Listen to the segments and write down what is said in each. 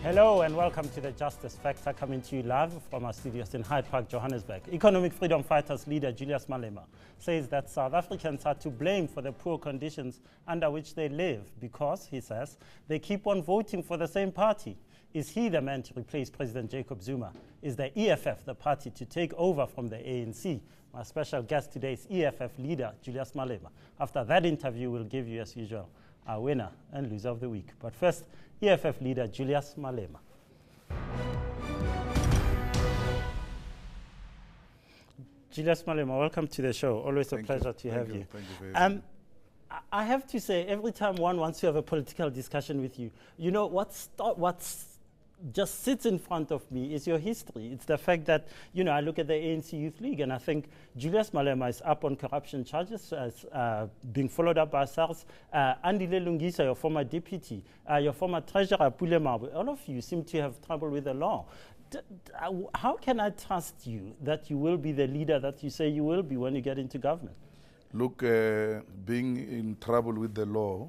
Hello and welcome to the Justice Factor, coming to you live from our studios in Hyde Park, Johannesburg. Economic freedom fighters leader Julius Malema says that South Africans are to blame for the poor conditions under which they live because, he says, they keep on voting for the same party. Is he the man to replace President Jacob Zuma? Is the EFF the party to take over from the ANC? My special guest today is EFF leader Julius Malema. After that interview, we'll give you, as usual, our winner and loser of the week. But first, EFF leader Julius Malema. Julius Malema, welcome to the show. Always a pleasure to have you. Thank you very much. I have to say, every time one wants to have a political discussion with you, you know, what's just sits in front of me is your history. It's the fact that, you know, I look at the ANC Youth League and I think Julius Malema is up on corruption charges, as being followed up by SARS. Andile Lungisa, your former deputy, your former treasurer, Pulemabe, all of you seem to have trouble with the law. How can I trust you that you will be the leader that you say you will be when you get into government? Look, being in trouble with the law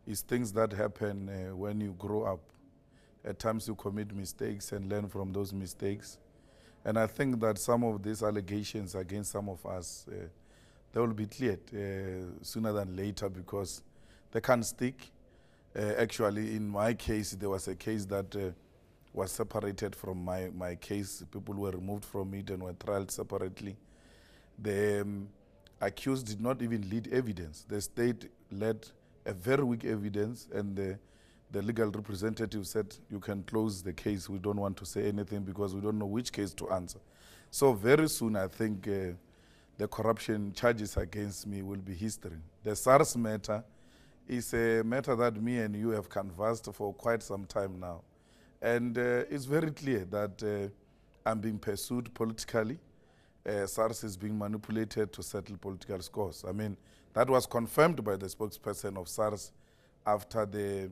is things that happen when you grow up. At times you commit mistakes and learn from those mistakes. And I think that some of these allegations against some of us, they will be cleared sooner than later because they can't stick. Actually, in my case, there was a case that was separated from my case. People were removed from it and were tried separately. The accused did not even lead evidence. The state led a very weak evidence, and the legal representative said, you can close the case. We don't want to say anything because we don't know which case to answer. So very soon, I think the corruption charges against me will be history. The SARS matter is a matter that me and you have canvassed for quite some time now. And it's very clear that I'm being pursued politically. SARS is being manipulated to settle political scores. I mean, that was confirmed by the spokesperson of SARS after the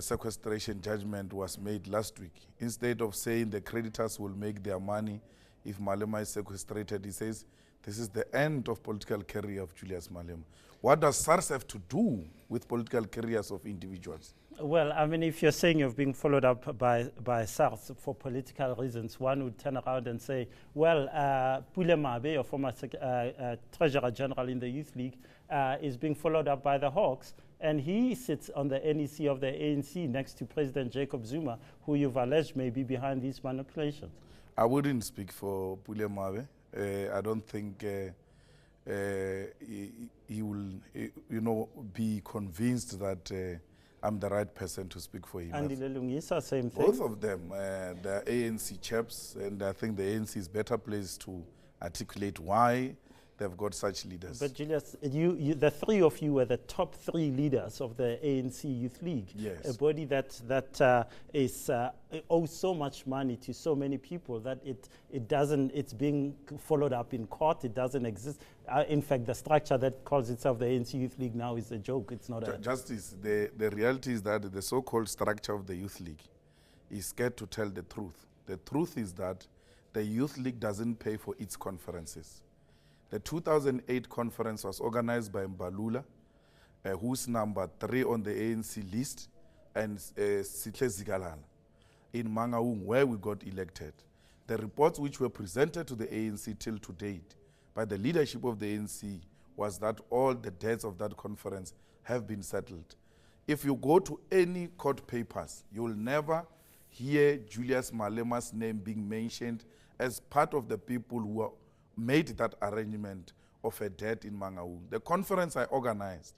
sequestration judgment was made last week. Instead of saying the creditors will make their money if Malema is sequestrated, he says this is the end of political career of Julius Malema. What does SARS have to do with political careers of individuals? Well, I mean, if you're saying you're being followed up by SARS for political reasons, one would turn around and say, well, Pulemabe, your former Treasurer General in the Youth League, is being followed up by the Hawks, and he sits on the NEC of the ANC next to President Jacob Zuma, who you've alleged may be behind these manipulations. I wouldn't speak for Pulemabe. I don't think he will, be convinced that I'm the right person to speak for him. And Lungisa, same thing. Both of them, they're ANC chaps, and I think the ANC is better placed to articulate why they've got such leaders. But Julius, the three of you were the top three leaders of the ANC Youth League. Yes. A body that owes so much money to so many people that it's being followed up in court. It doesn't exist. In fact, the structure that calls itself the ANC Youth League now is a joke. It's not Justice, the reality is that the so-called structure of the Youth League is scared to tell the truth. The truth is that the Youth League doesn't pay for its conferences. The 2008 conference was organized by Malala, who's number 3 on the ANC list, and Sitle Zikalala in Mangaung, where we got elected. The reports which were presented to the ANC till to date by the leadership of the ANC was that all the debts of that conference have been settled. If you go to any court papers, you will never hear Julius Malema's name being mentioned as part of the people who made that arrangement of a debt in Mangaung. The conference I organized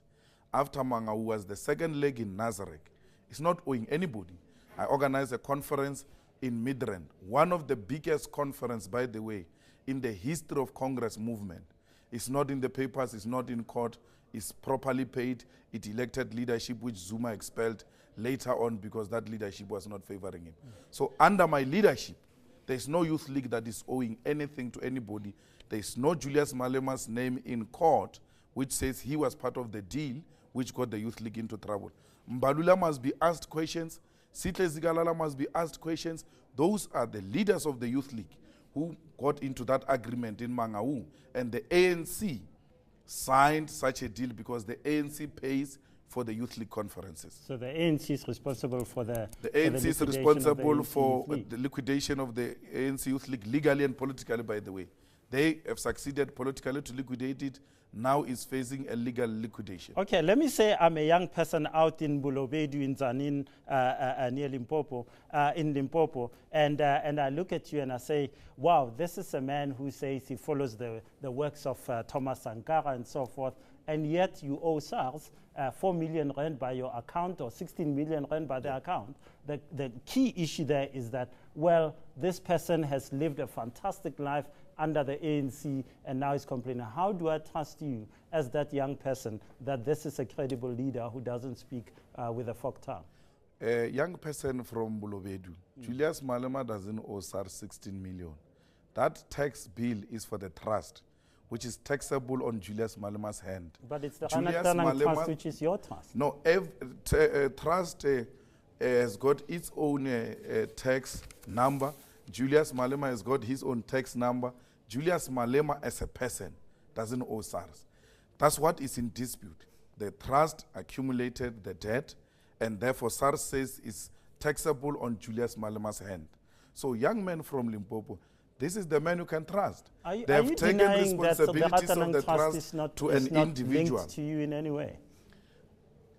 after Mangaung was the second leg in Nazareth. It's not owing anybody. I organized a conference in Midrand, one of the biggest conferences, by the way, in the history of Congress movement. It's not in the papers, it's not in court, it's properly paid. It elected leadership which Zuma expelled later on because that leadership was not favoring him. So under my leadership, there's no youth league that is owing anything to anybody. There's no Julius Malema's name in court which says he was part of the deal which got the youth league into trouble. Mbalula must be asked questions. Sitle Zikalala must be asked questions. Those are the leaders of the youth league who got into that agreement in Mangaung. And the ANC signed such a deal because the ANC pays for the Youth League conferences. So the ANC is responsible for the ANC is liquidation responsible of the ANC for Youth League. the liquidation of the ANC Youth League, legally and politically, by the way. They have succeeded politically to liquidate it, now is facing a legal liquidation. Okay, let me say I'm a young person out in Bulobedu in Zanin, near Limpopo, in Limpopo, and I look at you and I say, wow, this is a man who says he follows the works of Thomas Sankara and so forth, and yet you owe SARS 4 million rand by your account or 16 million rand by the account. The key issue there is that, well, this person has lived a fantastic life under the ANC and now is complaining. How do I trust you as that young person that this is a credible leader who doesn't speak with a forked tongue? A young person from Bulobedu, Julius Malema doesn't owe SARS 16 million. That tax bill is for the trust, which is taxable on Julius Malema's hand. But it's the Julius Ranatana Malema, trust, which is your trust. No, trust has got its own tax number. Julius Malema has got his own tax number. Julius Malema as a person doesn't owe SARS. That's what is in dispute. The trust accumulated the debt, and therefore SARS says it's taxable on Julius Malema's hand. So young men from Limpopo, this is the man you can trust. They have taken responsibilities of the trust to an individual. Linked to you in any way?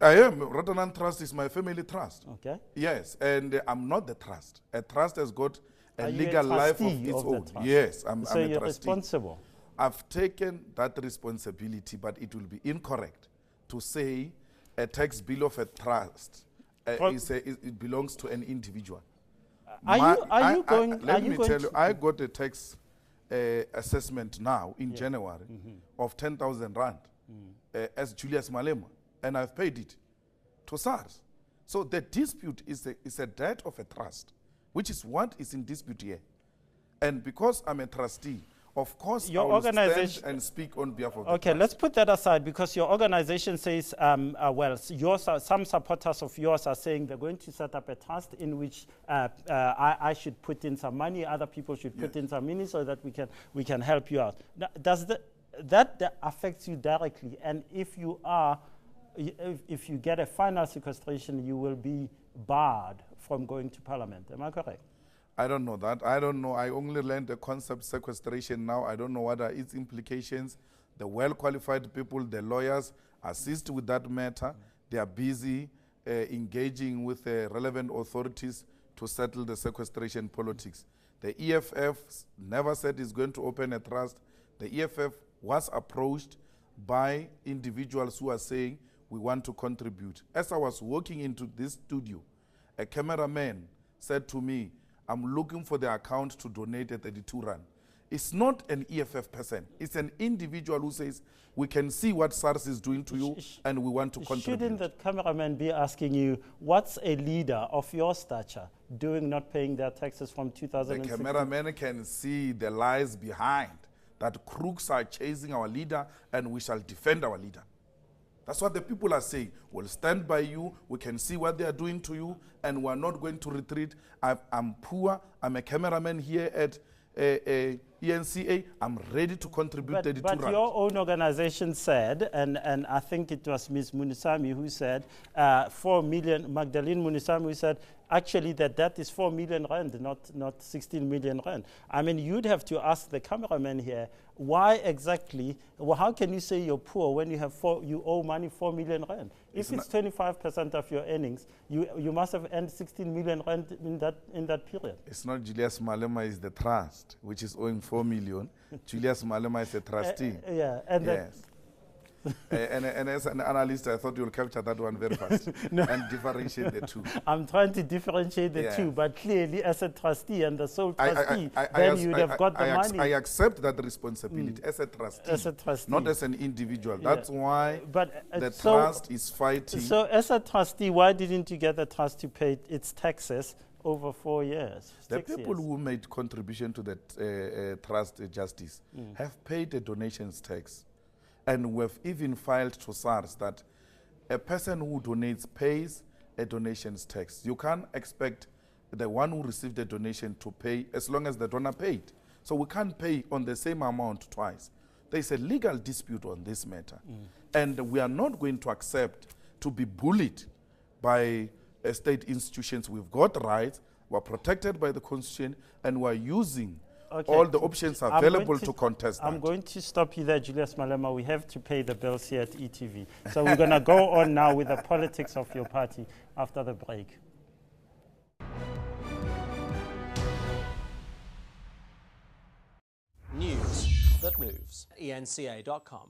I am. Ratanan Trust is my family trust. Okay. Yes, and I'm not the trust. A trust has got a Are you legal a life of trustee its of the own. trust? Yes, I'm So a you're trustee. responsible. I've taken that responsibility, but it will be incorrect to say a tax bill of a trust it belongs to an individual. Let me tell you, I got a tax assessment now in January of 10,000 rand as Julius Malema, and I've paid it to SARS. So the dispute is a debt of a trust, which is what is in dispute here. And because I'm a trustee, of course, your I will organization stand and speak on behalf of the Okay, trust. let's put that aside, because your organization says, some supporters of yours are saying they're going to set up a trust in which I should put in some money, other people should put in some money so that we can help you out. Now, does that affects you directly? And if you get a final sequestration, you will be barred from going to Parliament. Am I correct? I don't know that. I don't know. I only learned the concept sequestration now. I don't know what are its implications. The well-qualified people, the lawyers, assist with that matter. They are busy engaging with the relevant authorities to settle the sequestration politics. The EFF never said it's going to open a trust. The EFF was approached by individuals who are saying, we want to contribute. As I was walking into this studio, a cameraman said to me, I'm looking for the account to donate at 32 rand. It's not an EFF person. It's an individual who says, we can see what SARS is doing to you and we want to contribute. Shouldn't the cameraman be asking you, what's a leader of your stature doing not paying their taxes from 2016? The cameraman can see the lies behind, that crooks are chasing our leader and we shall defend our leader. That's what the people are saying. We'll stand by you. We can see what they are doing to you, and we're not going to retreat. I'm poor. I'm a cameraman here at eNCA. I'm ready to contribute 32 rand. But your own organization said, and I think it was Ms. Munisami who said, 4 million, Magdalene Munisami who said, actually that is 4 million rand, not 16 million rand. I mean, you'd have to ask the cameraman here, why exactly, well, how can you say you're poor when you owe money 4 million rand? If it's 25% of your earnings, you must have earned 16 million rand in that period. It's not Julius Malema is the trust, which is owing 4 million. Julius Malema is a trustee. Yes. And as an analyst, I thought you'll capture that one very fast and differentiate the two. I'm trying to differentiate the two, but clearly as a trustee and the sole trustee, then you'd have got the money. I accept that responsibility as a trustee, not as an individual. That's why the trust is fighting. So as a trustee, why didn't you get the trust to pay its taxes over 4 years, The people who made contribution to the trust justice have paid a donations tax. And we've even filed to SARS that a person who donates pays a donations tax. You can't expect the one who received the donation to pay as long as the donor paid. So we can't pay on the same amount twice. There's a legal dispute on this matter. And we are not going to accept to be bullied by state institutions. We've got rights, we're protected by the Constitution, and we're using all the options available to contest that. I'm going to stop you there, Julius Malema. We have to pay the bills here at ETV. So we're going to go on now with the politics of your party after the break. News that moves. eNCA.com.